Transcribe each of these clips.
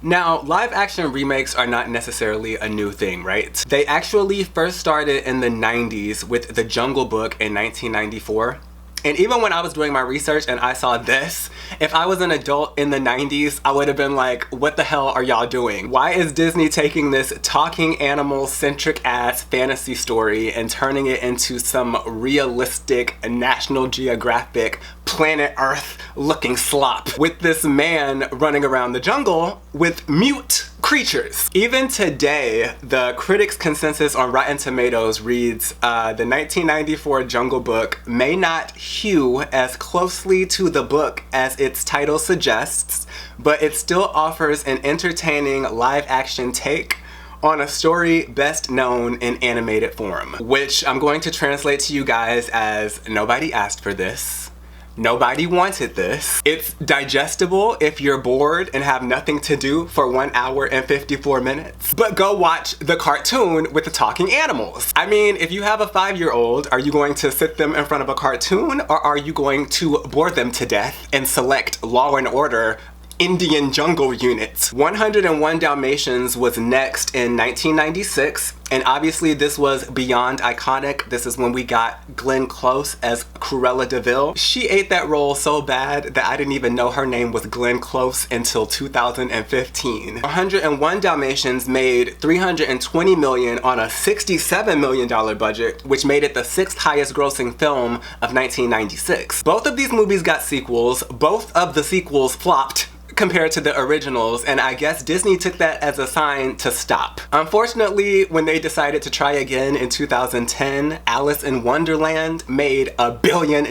Now, live action remakes are not necessarily a new thing, right? They actually first started in the 90s with The Jungle Book in 1994. And even when I was doing my research and I saw this, if I was an adult in the 90s, I would have been like, what the hell are y'all doing? Why is Disney taking this talking animal-centric ass fantasy story and turning it into some realistic National Geographic planet Earth looking slop with this man running around the jungle with mute creatures? Even today, the critics' consensus on Rotten Tomatoes reads, the 1994 Jungle Book may not hew as closely to the book as its title suggests, but it still offers an entertaining live-action take on a story best known in animated form. Which I'm going to translate to you guys as, nobody asked for this. Nobody wanted this. It's digestible if you're bored and have nothing to do for 1 hour and 54 minutes. But go watch the cartoon with the talking animals. I mean, if you have a 5-year-old, are you going to sit them in front of a cartoon, or are you going to bore them to death and select Law and Order Indian Jungle Units? 101 Dalmatians was next in 1996, and obviously this was beyond iconic. This is when we got Glenn Close as Cruella de Vil. She ate that role so bad that I didn't even know her name was Glenn Close until 2015. 101 Dalmatians made $320 million on a $67 million budget, which made it the 6th highest grossing film of 1996. Both of these movies got sequels. Both of the sequels flopped compared to the originals, and I guess Disney took that as a sign to stop. Unfortunately, when they decided to try again in 2010, Alice in Wonderland made $1 billion,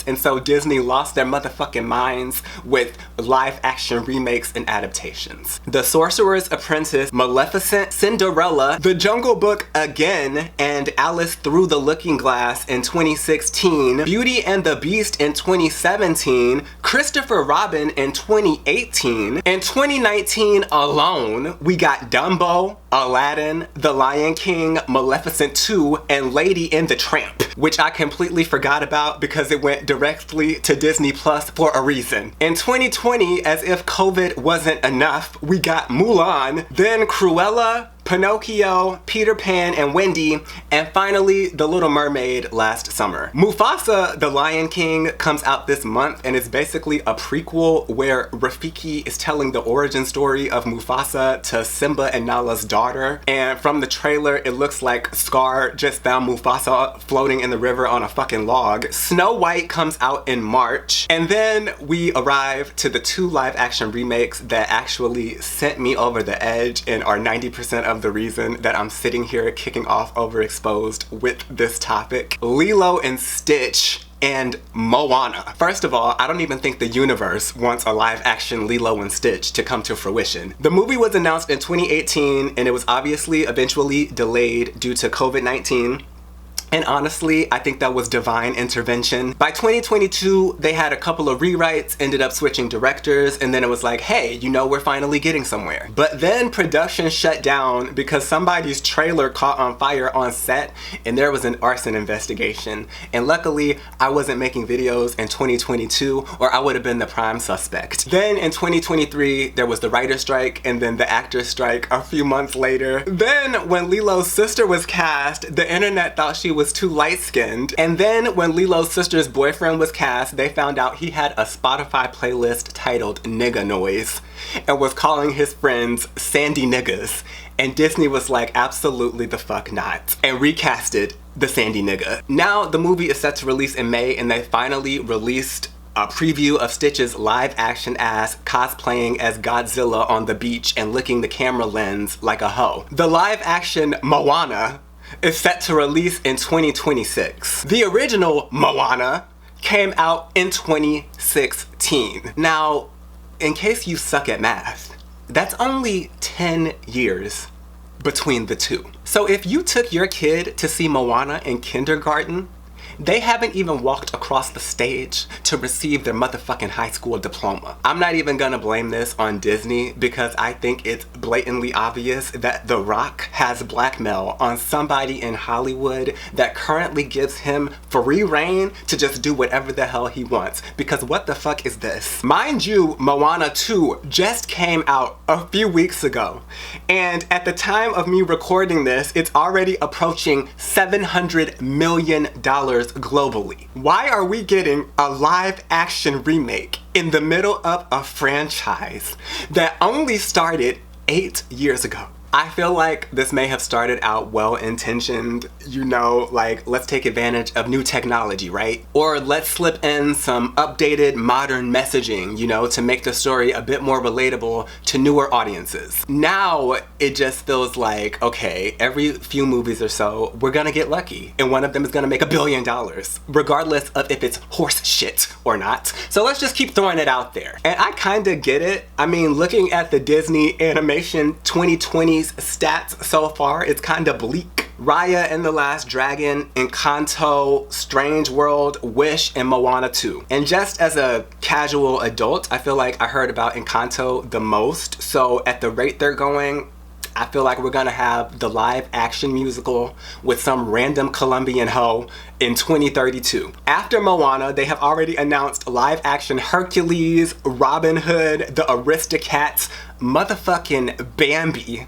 and so Disney lost their motherfucking minds with live action remakes and adaptations. The Sorcerer's Apprentice, Maleficent, Cinderella, The Jungle Book again, and Alice Through the Looking Glass in 2016, Beauty and the Beast in 2017, Christopher Robin in 2018. In 2019 alone, we got Dumbo, Aladdin, The Lion King, Maleficent 2, and Lady and the Tramp, which I completely forgot about because it went directly to Disney Plus for a reason. In 2020, as if COVID wasn't enough, we got Mulan, then Cruella, Pinocchio, Peter Pan and Wendy, and finally The Little Mermaid last summer. Mufasa, The Lion King, comes out this month, and it's basically a prequel where Rafiki is telling the origin story of Mufasa to Simba and Nala's daughter. And from the trailer, it looks like Scar just found Mufasa floating in the river on a fucking log. Snow White comes out in March, and then we arrive to the 2 live action remakes that actually sent me over the edge and are 90% of the reason that I'm sitting here kicking off Overexposed with this topic. Lilo and Stitch and Moana. First of all, I don't even think the universe wants a live action Lilo and Stitch to come to fruition. The movie was announced in 2018, and it was obviously eventually delayed due to COVID-19. And honestly, I think that was divine intervention. By 2022, they had a couple of rewrites, ended up switching directors, and then it was like, hey, you know, we're finally getting somewhere. But then production shut down because somebody's trailer caught on fire on set, and there was an arson investigation. And luckily, I wasn't making videos in 2022, or I would have been the prime suspect. Then in 2023, there was the writer's strike, and then the actor's strike a few months later. Then when Lilo's sister was cast, the internet thought she was too light-skinned. And then when Lilo's sister's boyfriend was cast, they found out he had a Spotify playlist titled Nigga Noise and was calling his friends Sandy Niggas. And Disney was like, absolutely the fuck not, and recasted the Sandy Nigga. Now the movie is set to release in May, and they finally released a preview of Stitch's live action ass cosplaying as Godzilla on the beach and licking the camera lens like a hoe. The live action Moana is set to release in 2026. The original Moana came out in 2016. Now, in case you suck at math, that's only 10 years between the two. So if you took your kid to see Moana in kindergarten, They haven't even walked across the stage to receive their motherfucking high school diploma. I'm not even gonna blame this on Disney because I think it's blatantly obvious that The Rock has blackmail on somebody in Hollywood that currently gives him free reign to just do whatever the hell he wants. Because what the fuck is this? Mind you, Moana 2 just came out a few weeks ago, and at the time of me recording this, it's already approaching $700 million globally. Why are we getting a live action remake in the middle of a franchise that only started 8 years ago? I feel like this may have started out well-intentioned, you know, like let's take advantage of new technology, right? Or let's slip in some updated modern messaging, you know, to make the story a bit more relatable to newer audiences. Now it just feels like, okay, every few movies or so, we're gonna get lucky and one of them is gonna make $1 billion, regardless of if it's horse shit or not. So let's just keep throwing it out there. And I kinda get it. I mean, looking at the Disney Animation 2020's stats so far, it's kind of bleak. Raya and the Last Dragon, Encanto, Strange World, Wish, and Moana 2. And just as a casual adult, I feel like I heard about Encanto the most, so at the rate they're going, I feel like we're gonna have the live action musical with some random Colombian hoe in 2032. After Moana, they have already announced live action Hercules, Robin Hood, the Aristocats, motherfucking Bambi,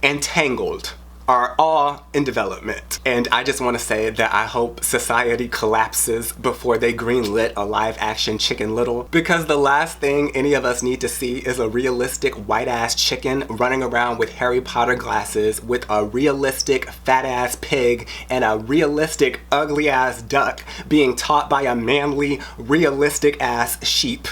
and Tangled are all in development. And I just want to say that I hope society collapses before they greenlit a live action Chicken Little, because the last thing any of us need to see is a realistic white ass chicken running around with Harry Potter glasses with a realistic fat ass pig and a realistic ugly ass duck being taught by a manly realistic ass sheep.